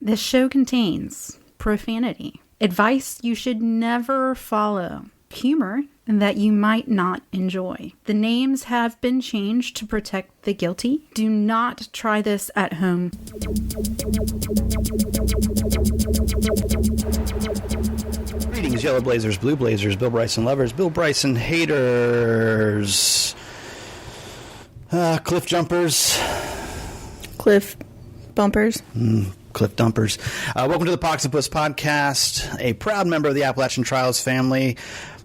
This show contains profanity, advice you should never follow, humor that you might not enjoy. The names have been changed to protect the guilty. Do not try this at home. Greetings, Yellow Blazers, Blue Blazers, Bill Bryson lovers, Bill Bryson haters, cliff jumpers, cliff bumpers, cliff dumpers. Welcome to the Pox Puss Podcast, a proud member of the Appalachian Trail family.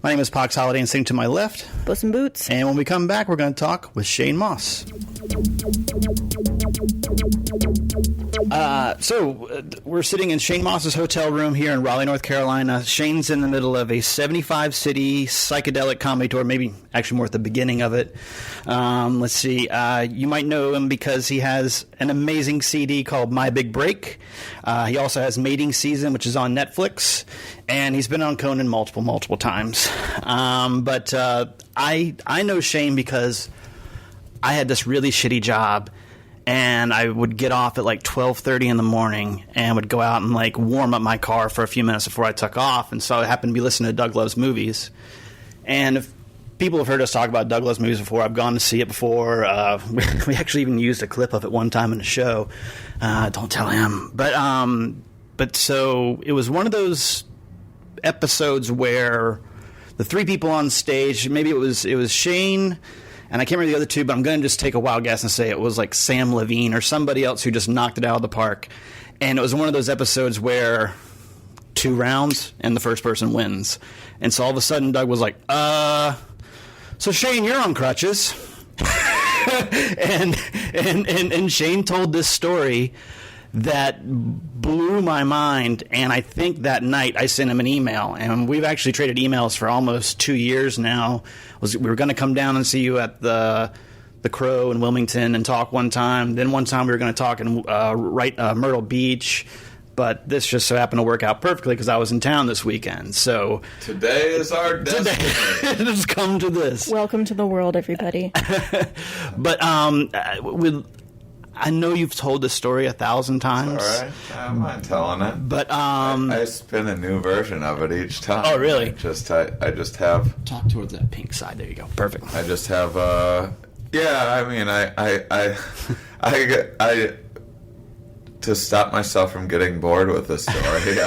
My name is Pox Holiday, and sitting to my left, Puss in Boots. And when we come back, we're going to talk with Shane Mauss. We're sitting in Shane Mauss's hotel room here in Raleigh, North Carolina. Shane's in the middle of a 75-city psychedelic comedy tour, maybe actually more at the beginning of it. Let's see. You might know him because he has an amazing CD called My Big Break. He also has Mating Season, which is on Netflix. And he's been on Conan multiple times. But I know Shane because I had this really shitty job. And I would get off at like 12:30 in the morning and would go out and like warm up my car for a few minutes before I took off. And so I happened to be listening to Doug Loves Movies. And if people have heard us talk about Doug Loves Movies before, I've gone to see it before. We actually even used a clip of it one time in the show. Don't tell him. But so it was one of those episodes where the three people on stage, maybe it was Shane, and I can't remember the other two, but I'm going to just take a wild guess and say it was like Sam Levine or somebody else who just knocked it out of the park. And it was one of those episodes where 2 rounds and the first person wins. And so all of a sudden Doug was like, so Shane, you're on crutches. and Shane told this story that blew my mind, and I think that night I sent him an email, and we've actually traded emails for almost 2 years now. We were going to come down and see you at the Crow in Wilmington and talk one time. Then one time we were going to talk in Myrtle Beach, but this just so happened to work out perfectly because I was in town this weekend. So today is our destiny. It has come to this. Welcome to the world, everybody. But I know you've told this story 1,000 times. All right, I don't mind telling it. But I spin a new version of it each time. Oh, really? I just have talk towards that pink side. There you go. Perfect. I just have yeah. I mean, I to stop myself from getting bored with the story.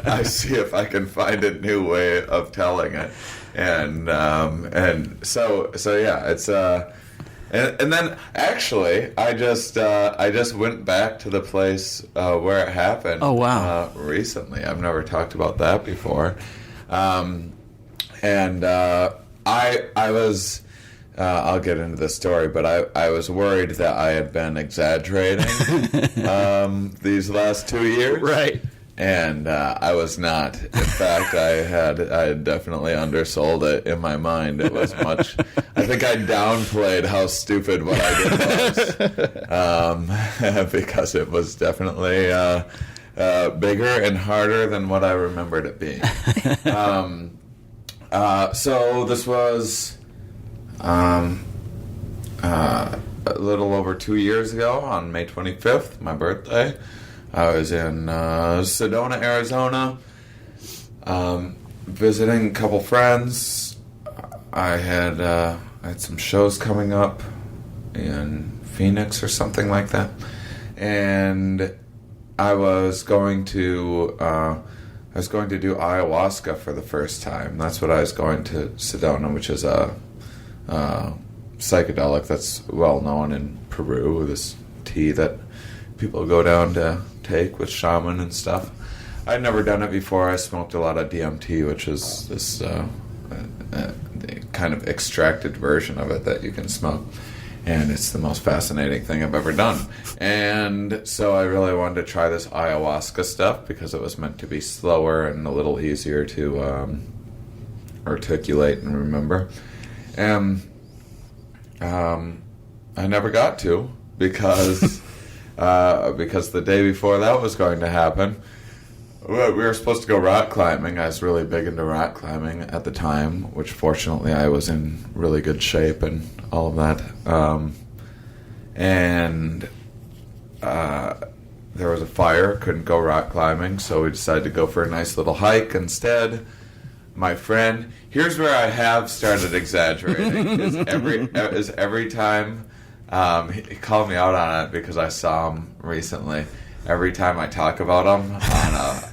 I see if I can find a new way of telling it, and so yeah, it's And then, actually, I just went back to the place where it happened. Oh, wow. Recently. I've never talked about that before. I was, I'll get into the story, but I was worried that I had been exaggerating these last 2 years. Right. And I was not. In fact, I had definitely undersold it in my mind. It was much. I think I downplayed how stupid what I did was, because it was definitely bigger and harder than what I remembered it being. So this was a little over 2 years ago on May 25th, my birthday. I was in Sedona, Arizona, visiting a couple friends. I had some shows coming up in Phoenix or something like that, and I was going to do ayahuasca for the first time. That's what I was going to Sedona, which is a psychedelic that's well known in Peru. This tea that people go down to take with shaman and stuff. I'd never done it before. I smoked a lot of DMT, which is this kind of extracted version of it that you can smoke. And it's the most fascinating thing I've ever done. And so I really wanted to try this ayahuasca stuff because it was meant to be slower and a little easier to articulate and remember. And I never got to because the day before that was going to happen, we were supposed to go rock climbing. I was really big into rock climbing at the time, which fortunately I was in really good shape and all of that. there was a fire, couldn't go rock climbing, so we decided to go for a nice little hike instead. My friend, here's where I have started exaggerating. is every time he called me out on it because I saw him recently. Every time I talk about him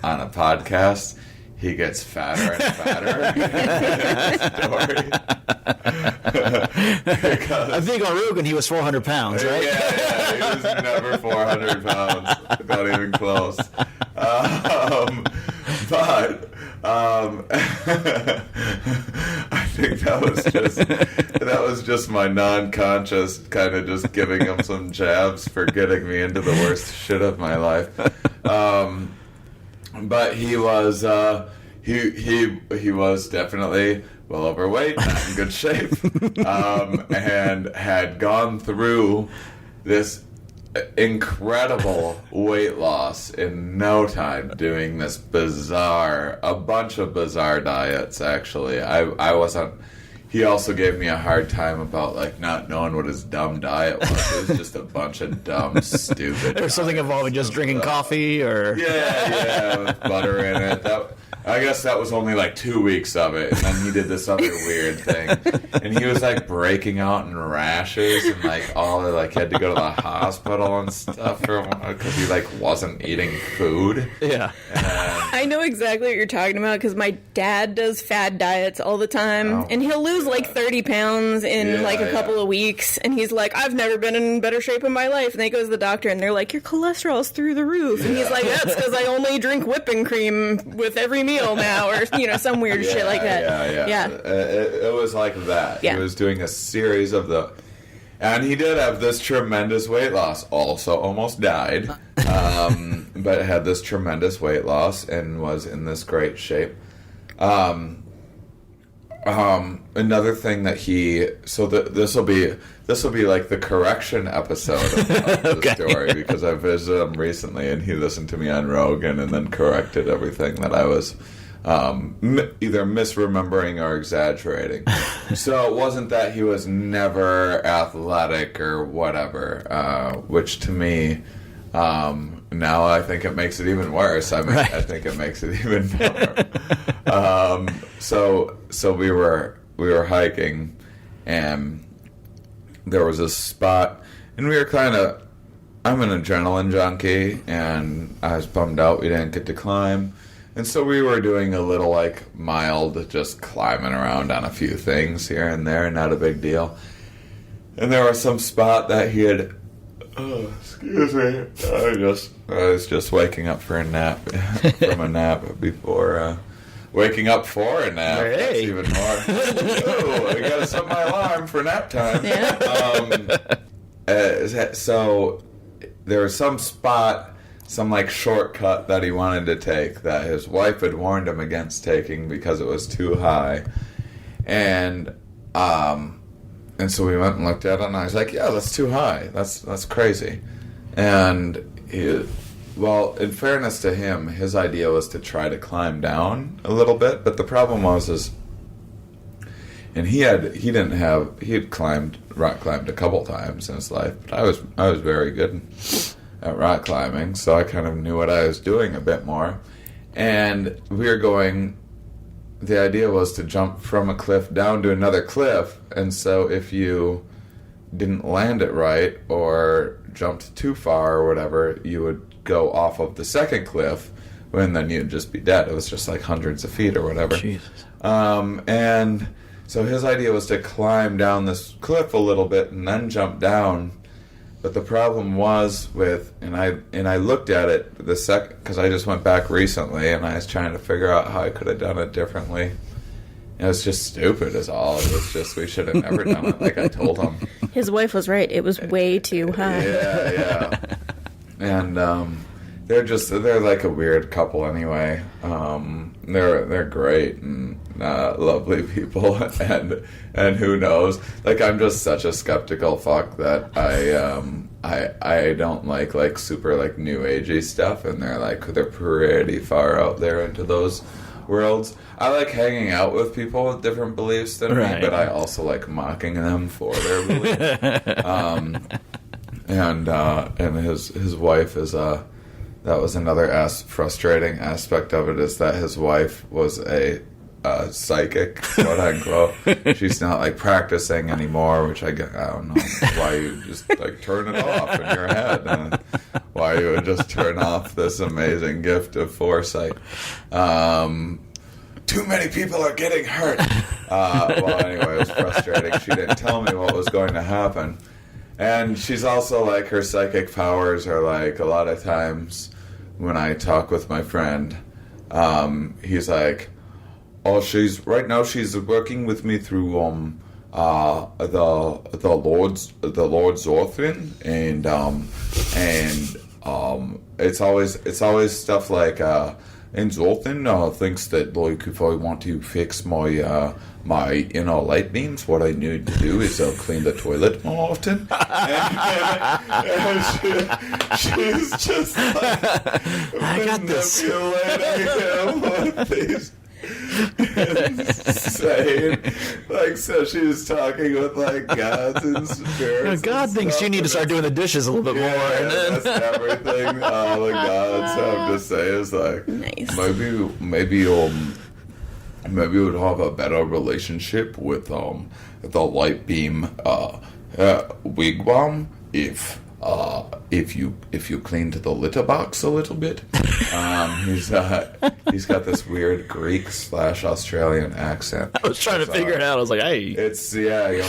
on a podcast, he gets fatter and fatter in his story. I think on Rogan he was 400 pounds, right? Yeah, he was never 400 pounds. Not even close. But I think that was just my non-conscious kind of just giving him some jabs for getting me into the worst shit of my life. But he was he was definitely well overweight, not in good shape, and had gone through this incredible weight loss in no time, doing this a bunch of bizarre diets. Actually, I wasn't. He also gave me a hard time about like not knowing what his dumb diet was. It was just a bunch of dumb, stupid. Or something involving just drinking coffee, or with butter in it. I guess that was only like 2 weeks of it, and then he did this other weird thing, and he was like breaking out in rashes, and like he had to go to the hospital and stuff because he like wasn't eating food. Yeah, I know exactly what you're talking about because my dad does fad diets all the time, and he'll lose like 30 pounds in like a couple of weeks, and he's like, I've never been in better shape in my life, and then he goes to the doctor, and they're like, your cholesterol's through the roof, and he's like, that's because I only drink whipping cream with every meal now, or some weird shit like that. Yeah. It was like that. Yeah. He was doing a series of and he did have this tremendous weight loss. Also, almost died, but had this tremendous weight loss and was in this great shape. Another thing that this will be like the correction episode of the story, because I visited him recently and he listened to me on Rogan and then corrected everything that I was either misremembering or exaggerating. So it wasn't that he was never athletic or whatever, which to me, now I think it makes it even worse. I mean, right. I think it makes it even more. So we were hiking, and there was a spot, and we were I'm an adrenaline junkie, and I was bummed out we didn't get to climb. And so we were doing a little, like, mild, just climbing around on a few things here and there, not a big deal. And there was some spot that he had... Oh, excuse me. I was just waking up for a nap, from a nap before... waking up for a nap. Hey. That's even more. Oh, I gotta set my alarm for nap time. Yeah. So there was some spot, some like shortcut that he wanted to take that his wife had warned him against taking because it was too high, and so we went and looked at it, and I was like, yeah, that's too high. That's crazy. And well, in fairness to him, his idea was to try to climb down a little bit, but the problem was and he had rock climbed a couple times in his life, but I was very good at rock climbing, so I kind of knew what I was doing a bit more. And the idea was to jump from a cliff down to another cliff, and so if you didn't land it right or jumped too far or whatever, you would go off of the second cliff, and then you'd just be dead. It was just like hundreds of feet or whatever. Jesus. And so his idea was to climb down this cliff a little bit and then jump down. But the problem was and I looked at it because I just went back recently, and I was trying to figure out how I could have done it differently. It was just stupid is all. It was just, we should have never done it like I told him. His wife was right. It was way too high. Yeah. And they're like a weird couple anyway. They're great and lovely people, and who knows? Like, I'm just such a skeptical fuck that I don't like super like new agey stuff, and they're pretty far out there into those worlds. I like hanging out with people with different beliefs than me, but I also like mocking them for their beliefs. And his wife is another frustrating aspect of it, is that his wife was a psychic, quote unquote. She's not like practicing anymore, which I don't know why you just like turn it off in your head, and why you would just turn off this amazing gift of foresight. Too many people are getting hurt. Well, anyway, it was frustrating. She didn't tell me what was going to happen. And she's also like, her psychic powers are like, a lot of times when I talk with my friend, he's like, oh, she's working with me through the Lord's Orphan, and it's always stuff like and Zoltan thinks that, like, if I want to fix my my inner light beams, what I need to do is clean the toilet more often. And she's just like, I got this. Manipulating him with these insane, like, so she was talking with like gods and spirits. God thinks you need to start doing the dishes a little bit more. And then... That's everything all the gods have to say is like, nice. Maybe you would have a better relationship with the light beam wigwam if you cleaned the litter box a little bit. He's got this weird Greek/Australian accent. I was trying to figure it out. I was like, hey. You'll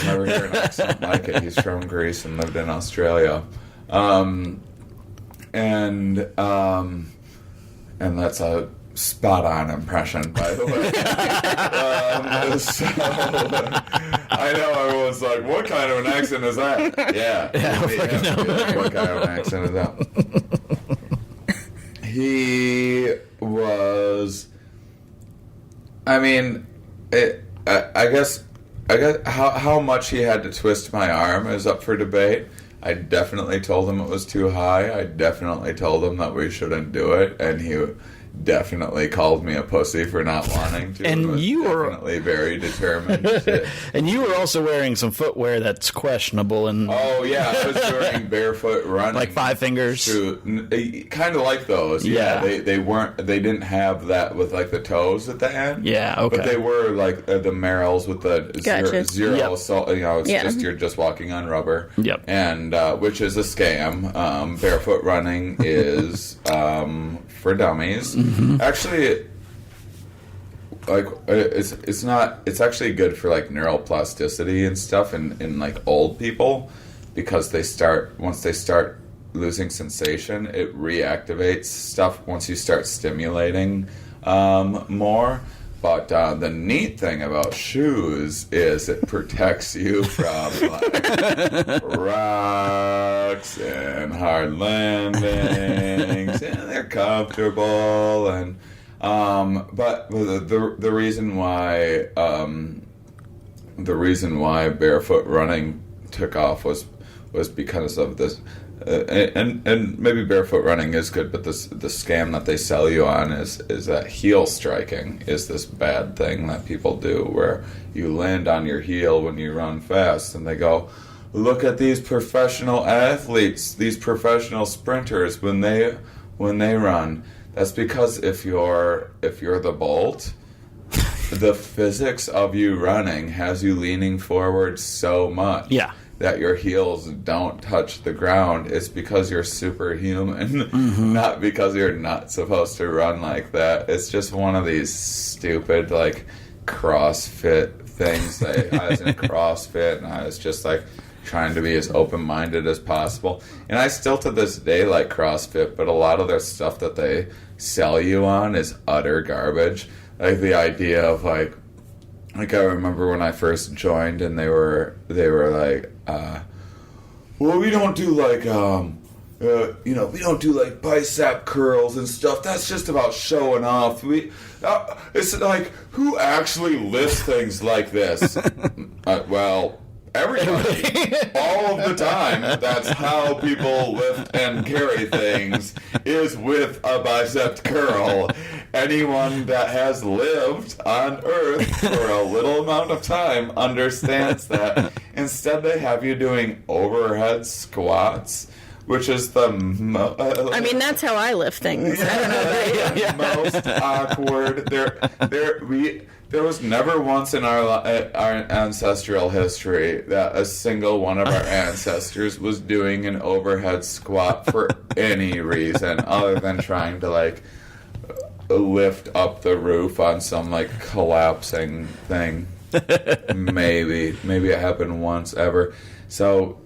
never hear an accent like it. He's from Greece and lived in Australia. And that's a spot-on impression, by the way. So I know everyone's like, what kind of an accent is that? Yeah, what kind of an accent is that? He was, I mean, I guess how much he had to twist my arm is up for debate. I definitely told him it was too high. I definitely told him that we shouldn't do it, and he definitely called me a pussy for not wanting to. And you were definitely very determined. And you were also wearing some footwear that's questionable. And oh yeah, I was wearing barefoot running, like 5 fingers, kind of like those. Yeah, they didn't have that with like the toes at the end. Yeah, okay. But they were like the Merrells with the zero. Yep. So it's just, you're just walking on rubber. Yep. And which is a scam. Barefoot running is for dummies. Mm-hmm. Actually, like it's not. It's actually good for like neuroplasticity and stuff in like old people, because once they start losing sensation, it reactivates stuff once you start stimulating more. But the neat thing about shoes is it protects you from like rocks and hard landings, and they're comfortable. And but the reason why barefoot running took off was because of this. And maybe barefoot running is good, but the scam that they sell you on is that heel striking is this bad thing that people do, where you land on your heel when you run fast, and they go, look at these professional athletes, these professional sprinters when they run. That's because if you're the Bolt, the physics of you running has you leaning forward so much. Yeah. That your heels don't touch the ground. It's because you're superhuman, not because you're not supposed to run like that. It's just one of these stupid, like, CrossFit things. I was in CrossFit, and I was just, like, trying to be as open-minded as possible. And I still, to this day, like CrossFit, but a lot of their stuff that they sell you on is utter garbage. Like, the idea of, like I remember when I first joined, and they were like, well, we don't do like, we don't do like bicep curls and stuff. That's just about showing off. It's like, who actually lifts things like this? Well, everybody, all of the time. That's how people lift and carry things, is with a bicep curl. Anyone that has lived on Earth for a little amount of time understands that. Instead, they have you doing overhead squats which is the I mean, that's how I lift things. I don't know about you. most awkward. There was never once in our ancestral history that a single one of our ancestors was doing an overhead squat for any reason other than trying to like lift up the roof on some like collapsing thing. Maybe it happened once ever. So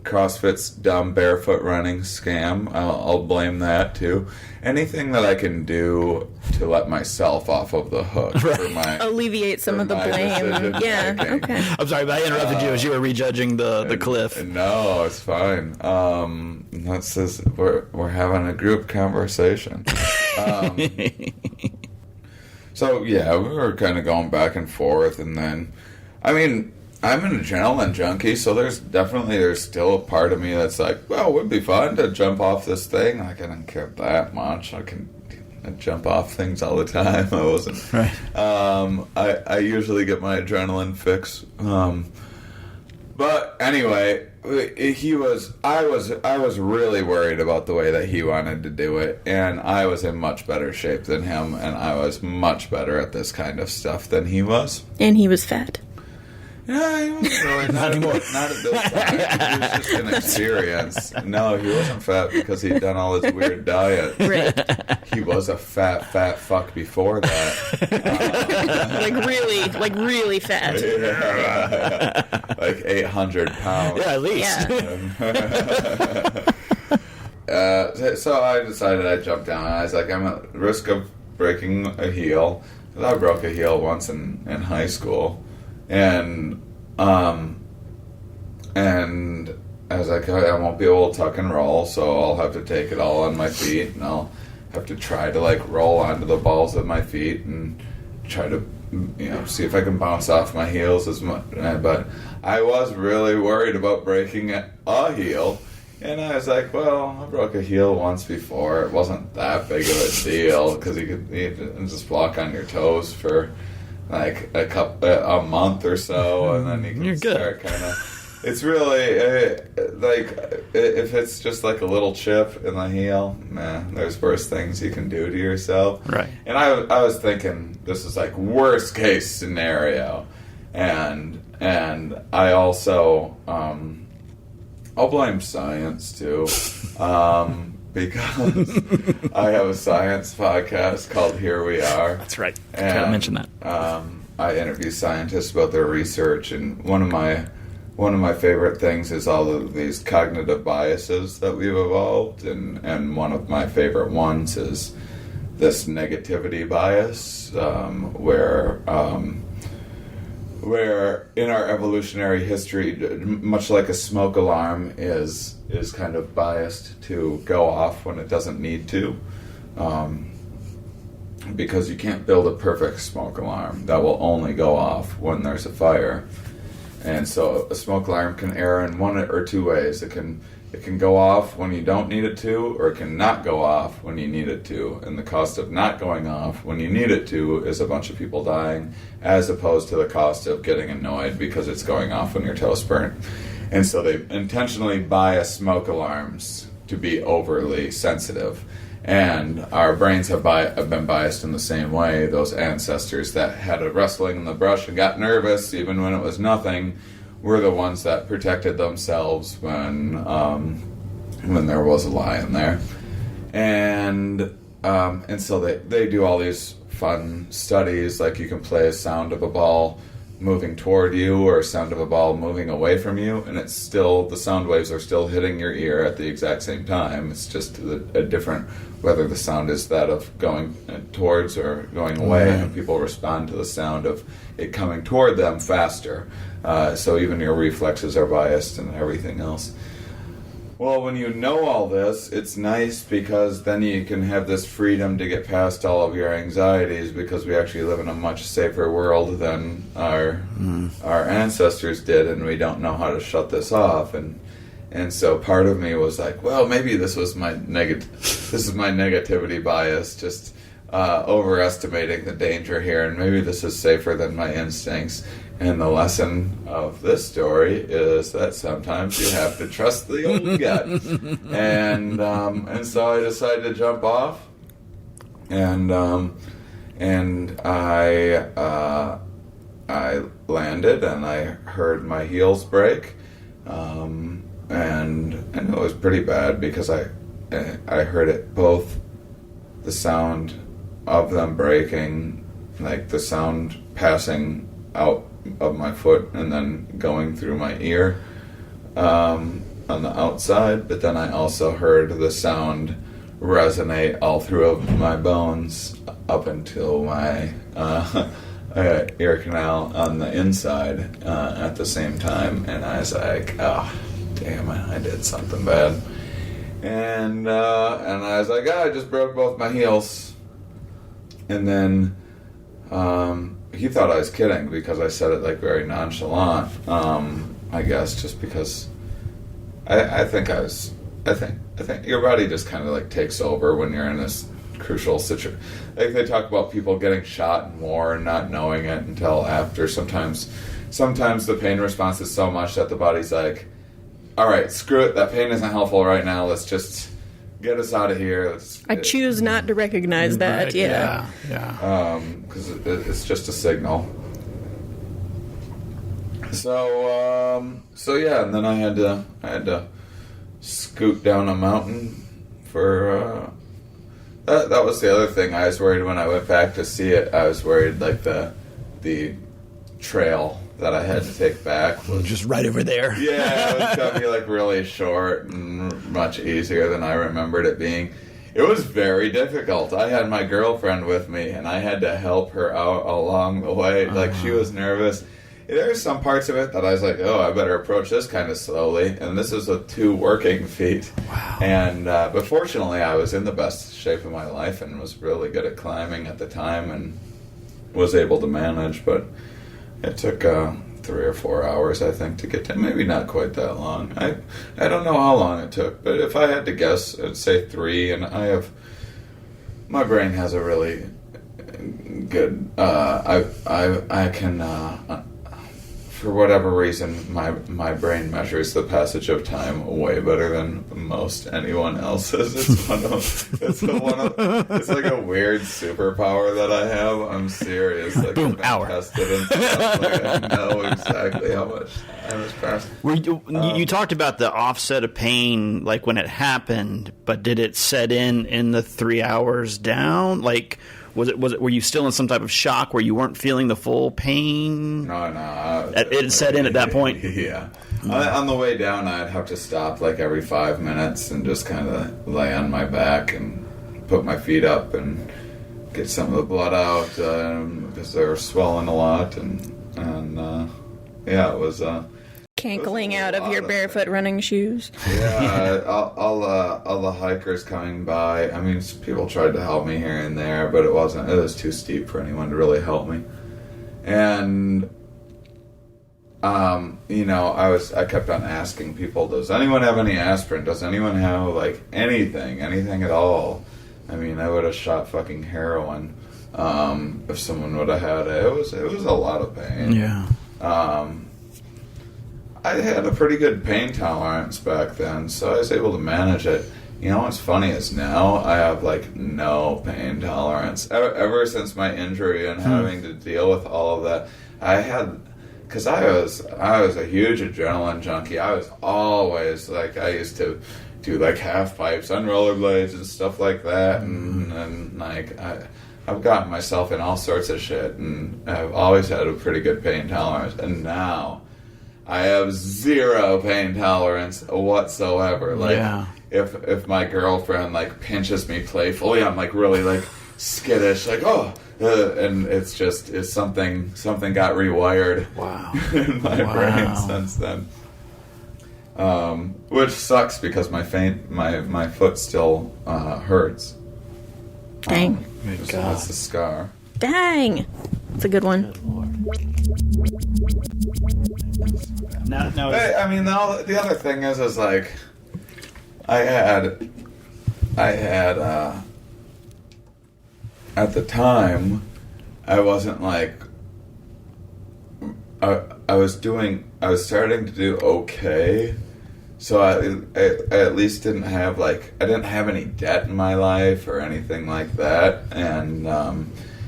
CrossFit's dumb barefoot running scam. I'll blame that too. Anything that I can do to let myself off of the hook for my alleviate some of the blame. Yeah. Okay. I'm sorry, but I interrupted you as you were rejudging the cliff. No, it's fine. That says we're having a group conversation. So yeah, we were kind of going back and forth, and then, I mean, I'm an adrenaline junkie, so there's still a part of me that's like, well, it would be fun to jump off this thing. Like, I don't care that much. I jump off things all the time. I wasn't right. I usually get my adrenaline fix. But anyway, I was really worried about the way that he wanted to do it, and I was in much better shape than him, and I was much better at this kind of stuff than he was. And he was fat. Yeah, he wasn't really not anymore. Not at this time. He was just an experience. No, he wasn't fat because he'd done all this weird diet. Right. He was a fat fuck before that. Like really fat. Yeah, like 800 pounds. Yeah, at least. Yeah. So I decided I'd jump down. I was like, I'm at risk of breaking a heel. I broke a heel once in high school. And I was like, I won't be able to tuck and roll, so I'll have to take it all on my feet, and I'll have to try to like roll onto the balls of my feet and try to, see if I can bounce off my heels as much. But I was really worried about breaking a heel, and I was like, well, I broke a heel once before. It wasn't that big of a deal because you could just walk on your toes for like a month or so, and then you can start kind of. It's really like if it's just like a little chip in the heel, man. There's worse things you can do to yourself. Right. And I was thinking this is like worst case scenario, and I also I'll blame science too. Because I have a science podcast called Here We Are. That's right. I mentioned that. I interview scientists about their research, and one of my favorite things is all of these cognitive biases that we've evolved, and one of my favorite ones is this negativity bias, where in our evolutionary history, much like a smoke alarm is kind of biased to go off when it doesn't need to, because you can't build a perfect smoke alarm that will only go off when there's a fire. And so a smoke alarm can err in one or two ways. It can go off when you don't need it to, or it can not go off when you need it to. And the cost of not going off when you need it to is a bunch of people dying, as opposed to the cost of getting annoyed because it's going off when your toast burnt. And so they intentionally bias smoke alarms to be overly sensitive. And our brains have been biased in the same way. Those ancestors that had a rustling in the brush and got nervous even when it was nothing were the ones that protected themselves when there was a lion there. And so they do all these fun studies, like you can play a sound of a ball moving toward you or a sound of a ball moving away from you, and it's still, the sound waves are still hitting your ear at the exact same time. It's just a different, whether the sound is that of going towards or going away, and people respond to the sound of it coming toward them faster. So even your reflexes are biased and everything else. Well, when you know all this, it's nice because then you can have this freedom to get past all of your anxieties, because we actually live in a much safer world than our ancestors did, and we don't know how to shut this off. And so part of me was like, well, maybe this was my this is my negativity bias, just overestimating the danger here, and maybe this is safer than my instincts. And the lesson of this story is that sometimes you have to trust the old gut. And so I decided to jump off, and I landed, and I heard my heels break, and it was pretty bad because I heard it, both the sound of them breaking, like the sound passing out of my foot and then going through my ear on the outside, but then I also heard the sound resonate all through my bones up until my ear canal on the inside at the same time, and I was like, oh, damn it, I did something bad. And I was like, I just broke both my heels. And then he thought I was kidding because I said it like very nonchalant. I guess just because I think your body just kind of like takes over when you're in this crucial situation. Like they talk about people getting shot in war and not knowing it until after. Sometimes the pain response is so much that the body's like, all right, screw it, that pain isn't helpful right now, let's just get us out of here. I choose not to recognize that. Right, yeah. Because it's just a signal. So yeah, and then I had to scoot down a mountain for that was the other thing. I was worried when I went back to see it. I was worried like the trail that I had to take back was just right over there. Yeah, it was gonna be like really short and much easier than I remembered it being. It was very difficult. I had my girlfriend with me, and I had to help her out along the way. Like, she was nervous. There were some parts of it that I was like, oh, I better approach this kind of slowly. And this is with 2 working feet. Wow. And but fortunately, I was in the best shape of my life and was really good at climbing at the time and was able to manage. But it took 3 or 4 hours, I think, to get to. Maybe not quite that long. I don't know how long it took, but if I had to guess, I'd say 3. And my brain has a really good. I can. For whatever reason, my brain measures the passage of time way better than most anyone else's. It's like a weird superpower that I have. I'm serious. Like, Boom, hour. Tested and stuff. Like, I know exactly how much time has passed. You talked about the offset of pain, like when it happened, but did it set in the 3 hours down? Like, were you still in some type of shock where you weren't feeling the full pain? No. It set in at that point? Yeah. On the way down, I'd have to stop like every 5 minutes and just kind of lay on my back and put my feet up and get some of the blood out because they were swelling a lot. And yeah, it was... Cankling out of your barefoot running shoes. Yeah, all the hikers coming by. I mean, people tried to help me here and there, but it was too steep for anyone to really help me. And I kept on asking people, does anyone have any aspirin? Does anyone have like anything at all? I mean, I would have shot fucking heroin if someone would have had it. It was a lot of pain. Yeah. I had a pretty good pain tolerance back then, so I was able to manage it. You know what's funny is now I have like no pain tolerance. Ever since my injury and having to deal with all of that, because I was a huge adrenaline junkie. I was always like, I used to do like half pipes on rollerblades and stuff like that, and like I've gotten myself in all sorts of shit, and I've always had a pretty good pain tolerance, and now I have zero pain tolerance whatsoever. Like, if my girlfriend like pinches me playfully, I'm like really like skittish, like and it's something got rewired. Wow. In my brain since then. Which sucks because my foot still hurts. Dang. So that's the scar. Dang. That's a good one. No. I mean, the other thing is like, I had at the time, I wasn't like I was starting to do okay. So I at least didn't have I didn't have any debt in my life or anything like that, and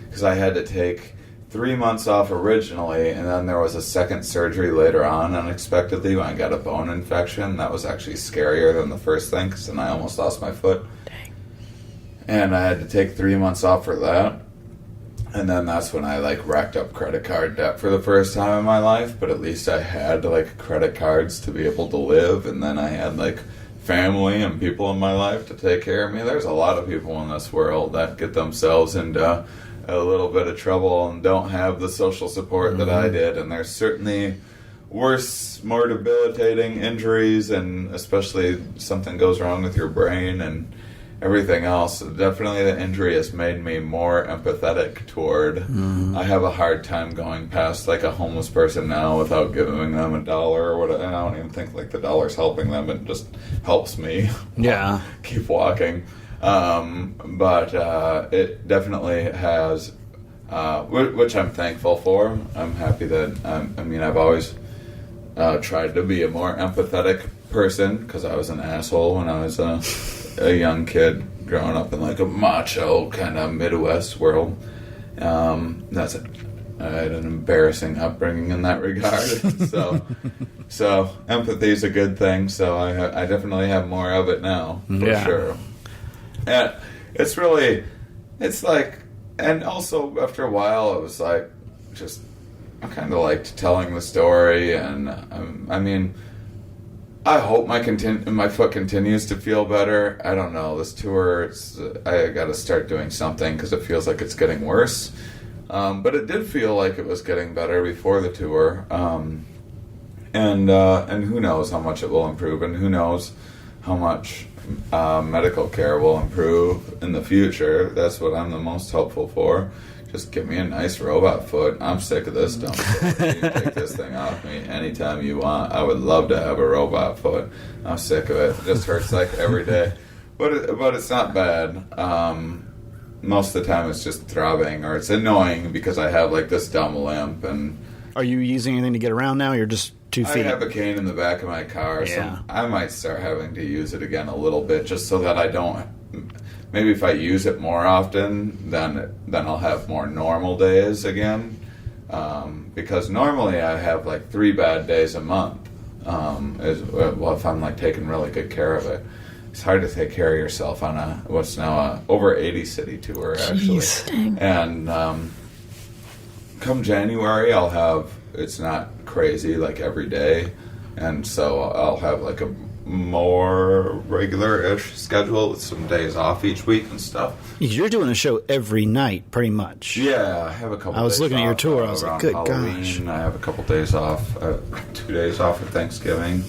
because I had to take 3 months off originally, and then there was a second surgery later on unexpectedly when I got a bone infection. That was actually scarier than the first thing, because then I almost lost my foot. Dang. And I had to take 3 months off for that. And then that's when I racked up credit card debt for the first time in my life, but at least I had credit cards to be able to live, and then I had family and people in my life to take care of me. There's a lot of people in this world that get themselves into a little bit of trouble and don't have the social support that I did, and there's certainly worse, more debilitating injuries, and especially something goes wrong with your brain and everything else. Definitely the injury has made me more empathetic toward. I have a hard time going past a homeless person now without giving them $1 or whatever. I don't even think the dollar's helping them. It just helps me keep walking. But it definitely has, which I'm thankful for. I'm happy that, I've always tried to be a more empathetic person, because I was an asshole when I was a young kid growing up in a macho kind of Midwest world. I had an embarrassing upbringing in that regard. so empathy is a good thing. So I definitely have more of it now, for sure. And and also after a while, it was I kind of liked telling the story, and I hope my foot continues to feel better. I don't know, this tour, I got to start doing something, because it feels like it's getting worse. But it did feel like it was getting better before the tour, and who knows how much it will improve, and who knows how much medical care will improve in the future. That's what I'm the most hopeful for. Just give me a nice robot foot. I'm sick of this dumb shit. You can take this thing off me anytime you want. I would love to have a robot foot. I'm sick of it. It just hurts every day. But it's not bad. Most of the time it's just throbbing, or it's annoying because I have this dumb limp. And are you using anything to get around now? You're just 2 feet. I have a cane in the back of my car, so I might start having to use it again a little bit, just so that I don't. Maybe if I use it more often, then I'll have more normal days again. Because normally I have 3 bad days a month. If I'm taking really good care of it. It's hard to take care of yourself on what's now a over 80 city tour, actually. Jeez. And come January, I'll have, it's not crazy every day, and so I'll have a more regular-ish schedule with some days off each week and stuff. You're doing a show every night, pretty much. Yeah, I have a couple days off. I was looking at your tour, I was like, good Halloween. gosh. I have a couple days off, 2 days off for Thanksgiving.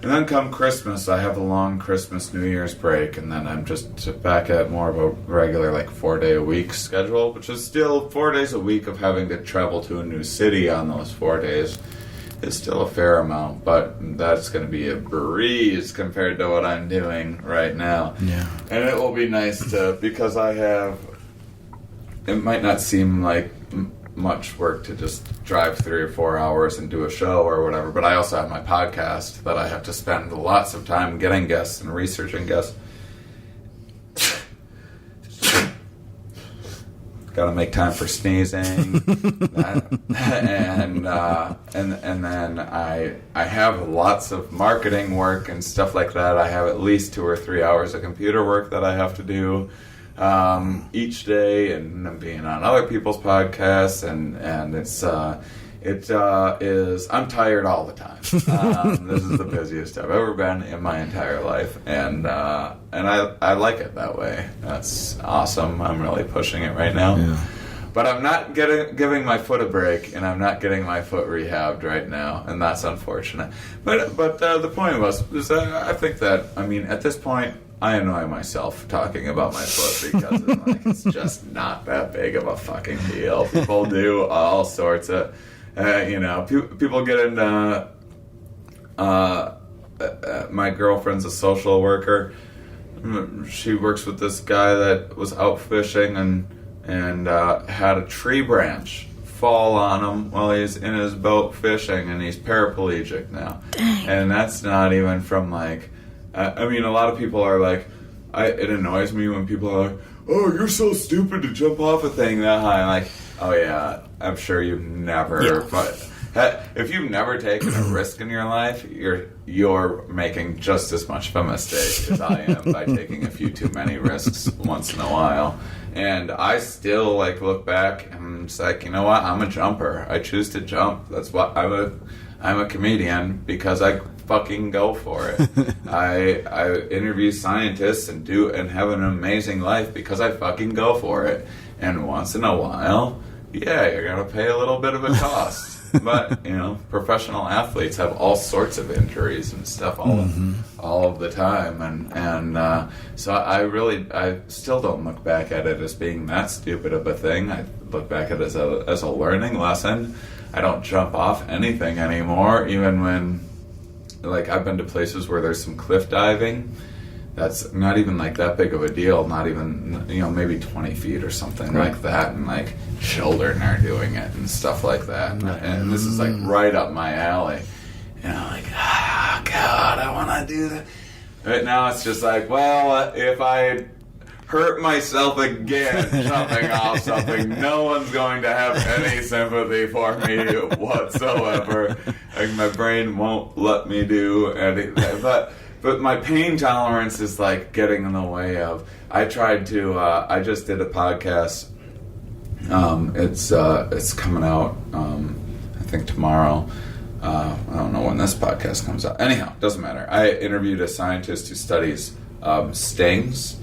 And then come Christmas, I have a long Christmas, New Year's break, and then I'm just back at more of a regular 4-day-a-week schedule, which is still 4 days a week of having to travel to a new city on those 4 days. It's still a fair amount, but that's going to be a breeze compared to what I'm doing right now. Yeah. And it will be nice to, because it might not seem like much work to just drive 3 or 4 hours and do a show or whatever, but I also have my podcast that I have to spend lots of time getting guests and researching guests. Got to make time for sneezing, and then I have lots of marketing work and stuff like that. I have at least 2 or 3 hours of computer work that I have to do each day, and I'm being on other people's podcasts, and it is. I'm tired all the time. This is the busiest I've ever been in my entire life, and I like it that way. That's awesome. I'm really pushing it right now. Yeah. But I'm not giving my foot a break, and I'm not getting my foot rehabbed right now, and that's unfortunate. But the point was I think that, at this point, I annoy myself talking about my foot because it's just not that big of a fucking deal. People do all sorts of, people get into. My girlfriend's a social worker. She works with this guy that was out fishing and had a tree branch fall on him while he's in his boat fishing, and he's paraplegic now. Dang. And that's not even from like, I mean, a lot of people are like, it annoys me when people are like, oh, you're so stupid to jump off a thing that high. I'm like, oh yeah, I'm sure you've never, but if you've never taken a risk in your life, you're making just as much of a mistake as I am by taking a few too many risks once in a while. And I still like look back and it's like, you know what? I'm a jumper. I choose to jump. That's what I'm a comedian because I fucking go for it. I interview scientists and have an amazing life because I fucking go for it. And once in a while, yeah, you're gonna pay a little bit of a cost. But, you know, professional athletes have all sorts of injuries and stuff all of the time. And so I still don't look back at it as being that stupid of a thing. I look back at it as a learning lesson. I don't jump off anything anymore, even when, like, I've been to places where there's some cliff diving. That's not even like that big of a deal, not even, you know, maybe 20 feet or something like that, and like children are doing it and stuff like that. And this is like right up my alley. And I'm like, oh God, I want to do that. But now it's just like, well, if I hurt myself again jumping off something, no one's going to have any sympathy for me whatsoever. Like, my brain won't let me do anything. But my pain tolerance is like getting in the way of. I I just did a podcast. It's coming out, I think tomorrow. I don't know when this podcast comes out. Anyhow, doesn't matter. I interviewed a scientist who studies stings,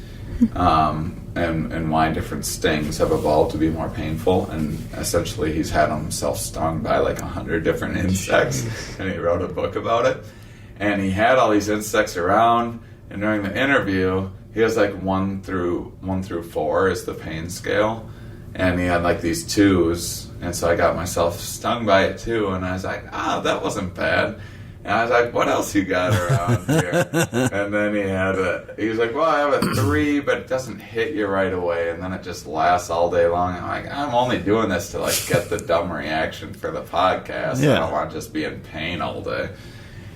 and why different stings have evolved to be more painful. And essentially, he's had himself stung by like 100 different insects, and he wrote a book about it. And he had all these insects around, and during the interview, he has like 1 through 4 is the pain scale, and he had like these 2s, and so I got myself stung by it too, and I was like, that wasn't bad. And I was like, what else you got around here? And then he was like, well, I have a 3, but it doesn't hit you right away, and then it just lasts all day long. I'm like, I'm only doing this to like get the dumb reaction for the podcast. I don't want to just be in pain all day.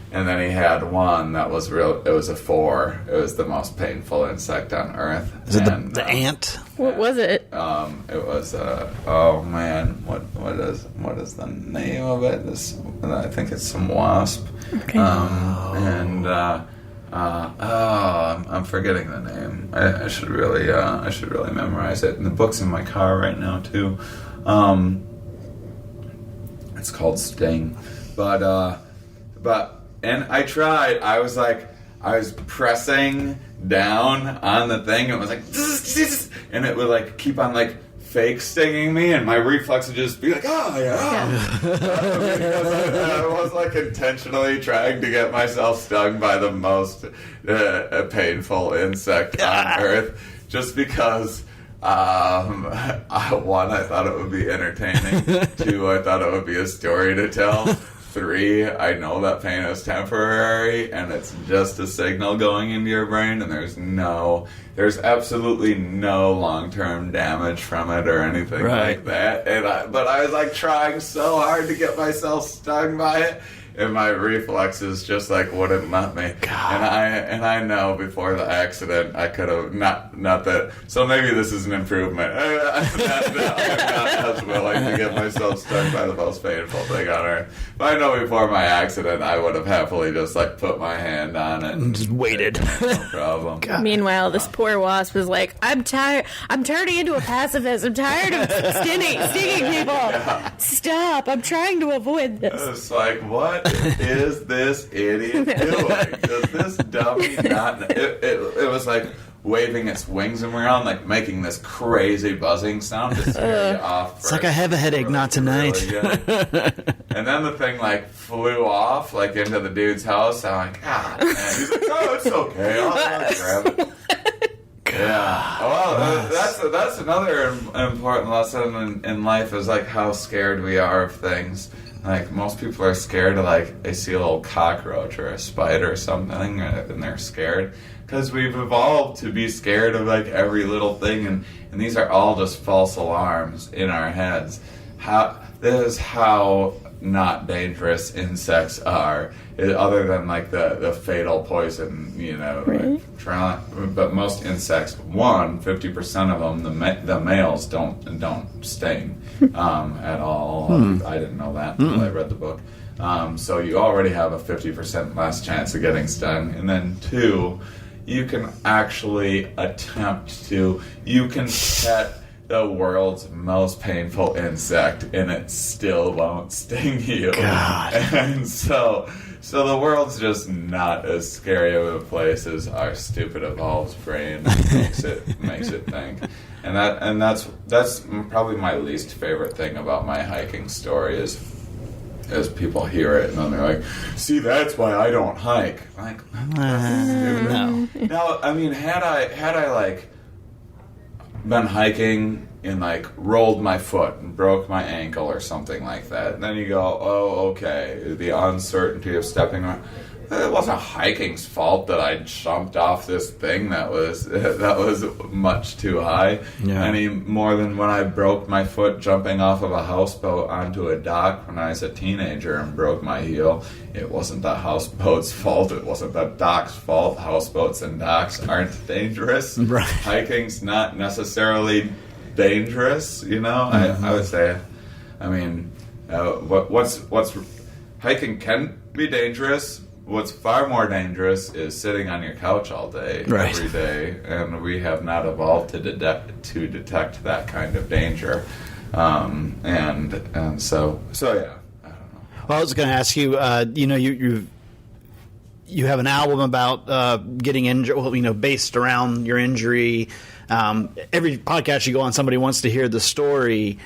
And then he had one that was it was a 4. It was the most painful insect on Earth. Is it the ant? What was it? It was oh man, what is the name of it? I think it's some wasp. Okay. I'm forgetting the name. I should really memorize it. And the book's in my car right now too. It's called Sting, but. And I tried. I was pressing down on the thing. It was like, and it would like keep on like fake stinging me, and my reflex would just be like, because I was like intentionally trying to get myself stung by the most painful insect on Earth, just because. 1, I thought it would be entertaining. 2, I thought it would be a story to tell. 3, I know that pain is temporary and it's just a signal going into your brain, and there's absolutely no long-term damage from it or anything like that. But I was like trying so hard to get myself stung by it, and my reflexes just like wouldn't let me. God. And I know before the accident I could have not that. So maybe this is an improvement. I'm not as willing to get myself stung by the most painful thing on Earth. But I know before my accident I would have happily just like put my hand on it and just waited. No problem. God. Meanwhile, this poor wasp was like, I'm tired. I'm turning into a pacifist. I'm tired of stinging people. Yeah. Stop. I'm trying to avoid this. It's like, what is this idiot doing? Does this dummy not... It was like waving its wings around, like making this crazy buzzing sound to scare you off. It's like, I have a headache, not tonight. And then the thing like flew off like into the dude's house. I'm like, God, man. He's like, oh, it's okay. I'll grab it. Yeah. Well, that's another important lesson in life, is like how scared we are of things. Like, most people are scared of, like, they see a little cockroach or a spider or something, and they're scared. Because we've evolved to be scared of, like, every little thing, and these are all just false alarms in our heads. how not dangerous insects are, other than like the fatal poison, but most insects, 50% of them, the males don't sting at all. I didn't know that until I read the book. So you already have a 50% less chance of getting stung. And then 2, you can actually you can pet the world's most painful insect and it still won't sting you. God. And so the world's just not as scary of a place as our stupid evolved brain makes it think. And that's probably my least favorite thing about my hiking story is people hear it and then they're like, see, that's why I don't hike. Like, no. Now, I mean, had I like been hiking and like rolled my foot and broke my ankle or something like that, and then you go, oh, okay, the uncertainty of stepping around. It wasn't hiking's fault that I jumped off this thing that was much too high. Yeah. Any more than when I broke my foot jumping off of a houseboat onto a dock when I was a teenager and broke my heel. It wasn't the houseboat's fault. It wasn't the dock's fault. Houseboats and docks aren't dangerous. Right. Hiking's not necessarily dangerous. I would say. I mean, what's hiking can be dangerous. What's far more dangerous is sitting on your couch all day, every day, and we have not evolved to detect that kind of danger, and so yeah, I don't know. Well, I was going to ask you, you have an album about getting injured, based around your injury. Every podcast you go on, somebody wants to hear the story.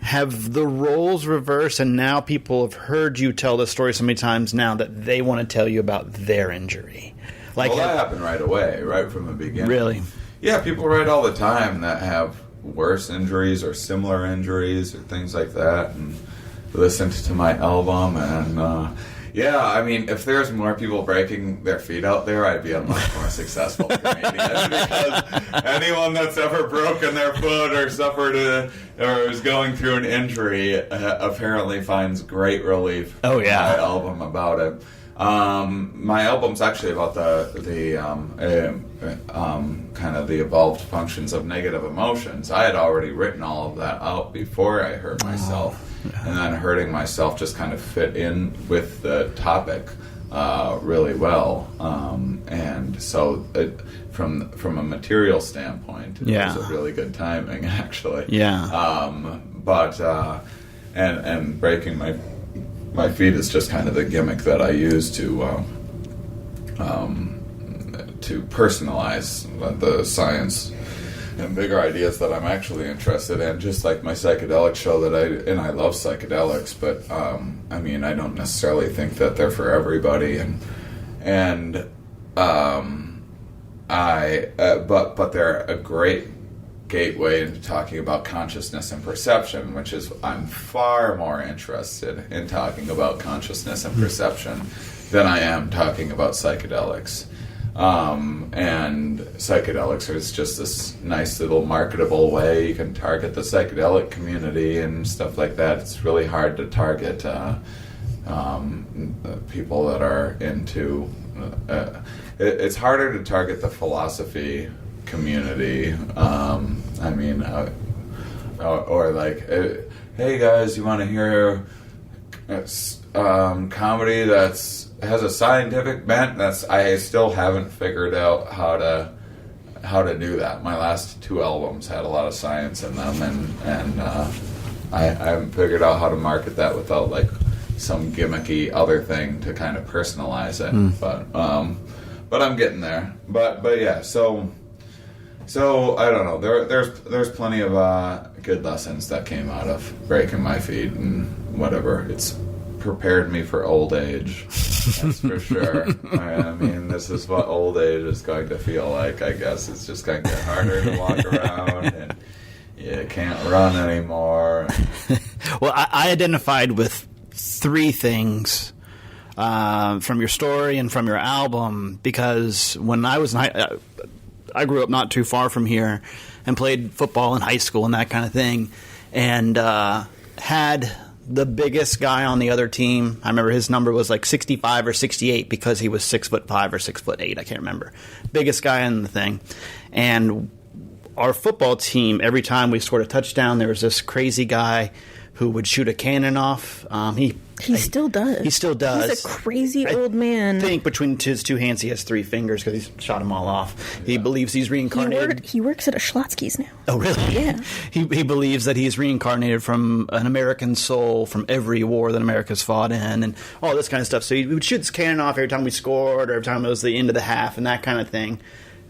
Have the roles reversed, and now people have heard you tell the story so many times now that they want to tell you about their injury? That happened right away, right from the beginning. Really? Yeah, people write all the time that have worse injuries or similar injuries or things like that, and listened to my album, and yeah, I mean, if there's more people breaking their feet out there, I'd be a much more successful comedian, because anyone that's ever broken their foot or suffered or is going through an injury apparently finds great relief. Oh, yeah. In my album about it. My album's actually about the kind of the evolved functions of negative emotions. I had already written all of that out before I hurt myself. And then hurting myself just kind of fit in with the topic really well. And so from a material standpoint, it was a really good timing, actually. Yeah. But and breaking my feet is just kind of the gimmick that I use to personalize the science and bigger ideas that I'm actually interested in, just like my psychedelic show I love psychedelics, but I mean, I don't necessarily think that they're for everybody, but they're a great gateway into talking about consciousness and perception, which is, I'm far more interested in talking about consciousness and perception than I am talking about psychedelics. And psychedelics is just this nice little marketable way you can target the psychedelic community and stuff like that. It's really hard to target people that are into it's harder to target the philosophy community. I mean, or like, hey guys, you want to hear comedy that's has a scientific bent? I still haven't figured out how to do that. My last 2 albums had a lot of science in them, and I haven't figured out how to market that without like some gimmicky other thing to kind of personalize it. But I'm getting there. But yeah, so I don't know. There's plenty of good lessons that came out of breaking my feet and whatever. It's prepared me for old age, that's for sure. I mean, this is what old age is going to feel like, I guess. It's just going to get harder to walk around, and you can't run anymore. Well, I identified with 3 things from your story and from your album, because when I was I grew up not too far from here and played football in high school and that kind of thing, and had the biggest guy on the other team. I remember his number was like 65 or 68 because he was 6'5" or 6'8". I can't remember. Biggest guy in the thing. And our football team, every time we scored a touchdown, there was this crazy guy who would shoot a cannon off. He still does. He still does. He's a crazy old man. I think between his 2 hands he has 3 fingers because he's shot them all off. He believes he's reincarnated. He works at a Schlotzsky's now. Oh, really? Yeah. He believes that he's reincarnated from an American soul from every war that America's fought in and all this kind of stuff. So he would shoot this cannon off every time we scored or every time it was the end of the half and that kind of thing.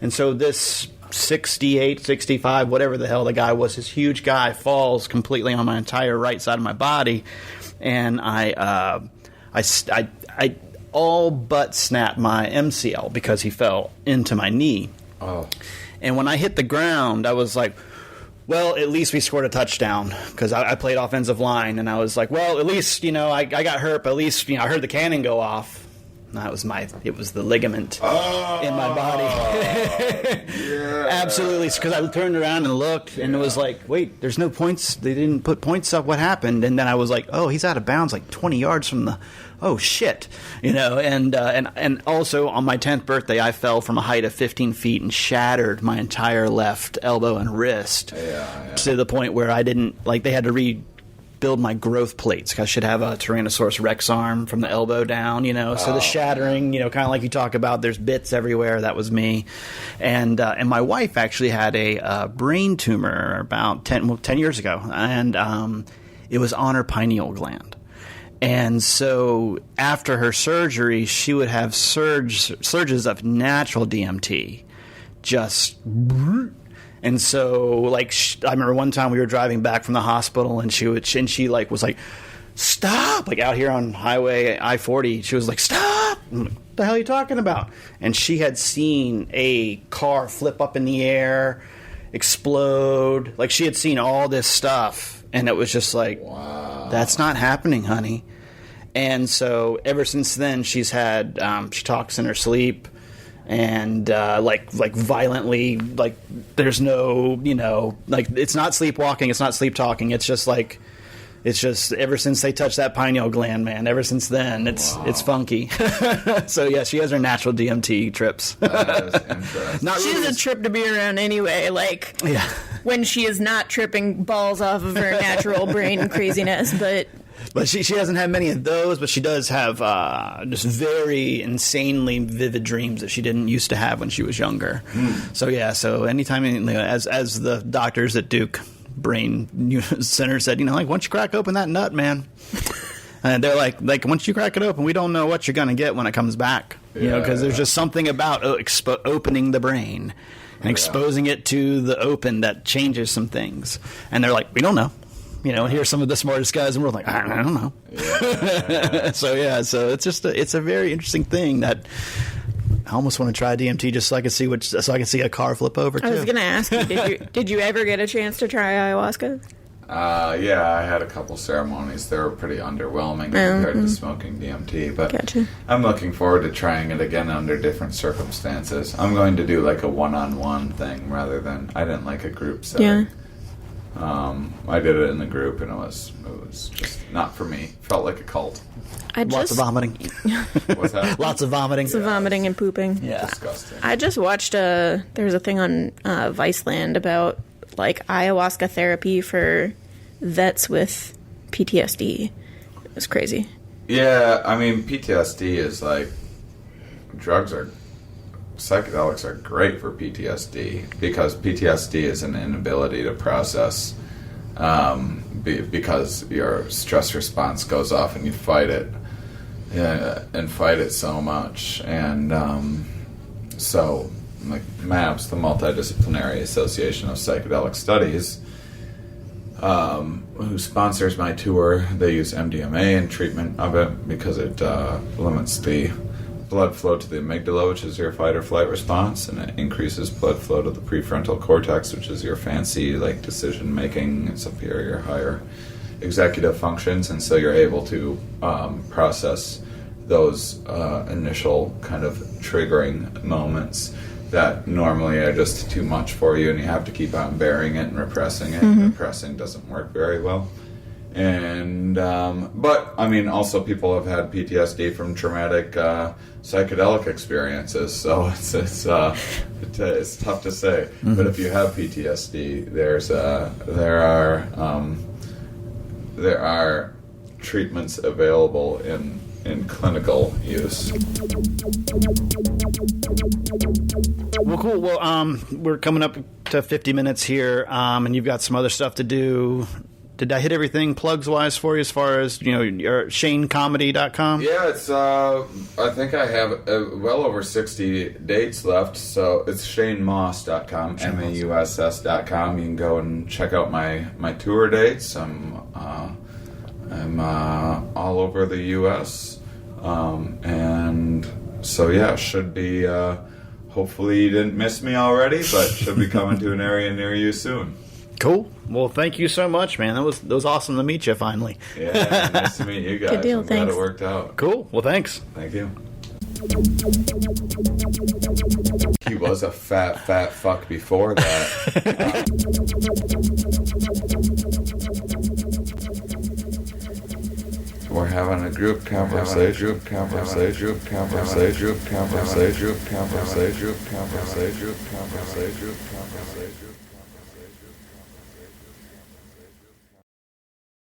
And so this 68, 65, whatever the hell the guy was, this huge guy falls completely on my entire right side of my body. And I all but snapped my MCL because he fell into my knee. Oh. And when I hit the ground, I was like, well, at least we scored a touchdown because I played offensive line. And I was like, well, at least, I got hurt, but at least, I heard the cannon go off. That was it was the ligament in my body. Yeah. Absolutely. Because I turned around and looked and it was like, wait, there's no points. They didn't put points up. What happened? And then I was like, oh, he's out of bounds like 20 yards from the, oh shit. And also on my 10th birthday, I fell from a height of 15 feet and shattered my entire left elbow and wrist to the point where I didn't, they had to build my growth plates. I should have a Tyrannosaurus Rex arm from the elbow down, So the shattering, kind of like you talk about, there's bits everywhere. That was me. And my wife actually had a brain tumor about 10 years ago. And it was on her pineal gland. And so after her surgery, she would have surges of natural DMT. Just... And so, I remember one time we were driving back from the hospital, and she was like, stop! Out here on Highway I-40, she was like, stop! I'm like, what the hell are you talking about? And she had seen a car flip up in the air, explode. She had seen all this stuff, and it was just like, wow, that's not happening, honey. And so ever since then, she's had, she talks in her sleep. And violently, there's no, it's not sleepwalking, it's not sleep talking. It's just ever since they touched that pineal gland, man. Ever since then, it's funky. So yeah, she has her natural DMT trips. That is interesting. She's a trip to be around anyway. When she is not tripping balls off of her natural brain craziness, But she hasn't had many of those, but she does have just very insanely vivid dreams that she didn't used to have when she was younger. So anytime, as the doctors at Duke Brain Center said, once you crack open that nut, man, and they're like once you crack it open, we don't know what you're going to get when it comes back, because there's just something about opening the brain and exposing it to the open that changes some things. And they're like, we don't know. And here's some of the smartest guys in the world I don't know. Yeah. So it's a very interesting thing that I almost want to try DMT just so I can see a car flip over too. I was going to ask you, did you ever get a chance to try ayahuasca? Yeah, I had a couple ceremonies. They were pretty underwhelming compared to smoking DMT, but Gotcha. I'm looking forward to trying it again under different circumstances. I'm going to do a one-on-one thing rather than, I didn't like a group setting. Yeah. I did it in the group, and it was just not for me. Felt like a cult. Lots of vomiting. What's that? Lots of vomiting. Lots of vomiting and pooping. Yeah. Disgusting. I just watched there's a thing on Viceland about ayahuasca therapy for vets with PTSD. It was crazy. Yeah, I mean, PTSD is psychedelics are great for PTSD because PTSD is an inability to process because your stress response goes off and you fight it and fight it so much. And so MAPS, the Multidisciplinary Association of Psychedelic Studies, who sponsors my tour, they use MDMA in treatment of it because it limits the blood flow to the amygdala, which is your fight or flight response, and it increases blood flow to the prefrontal cortex, which is your fancy decision making, superior, higher executive functions, and so you're able to process those initial kind of triggering moments that normally are just too much for you, and you have to keep on bearing it and repressing it. Mm-hmm. Repressing doesn't work very well. And but I mean, also people have had PTSD from traumatic psychedelic experiences, so it's tough to say. Mm-hmm. But if you have PTSD, there are treatments available in clinical use. Well, cool. Well, we're coming up to 50 minutes here, and you've got some other stuff to do. Did I hit everything plugs-wise for you as far as, your ShaneComedy.com? Yeah, it's, I think I have well over 60 dates left, so it's ShaneMauss.com, MAUSS.com. You can go and check out my tour dates. I'm all over the U.S., and so, yeah, should be, hopefully you didn't miss me already, but should be coming to an area near you soon. Cool. Well, thank you so much, man. That was awesome to meet you finally. Yeah, nice to meet you guys. Good deal, I'm glad thanks. it worked out. Cool. Well, thanks. Thank you. He was a fat fuck before that. We're having a group conversation. Conversation.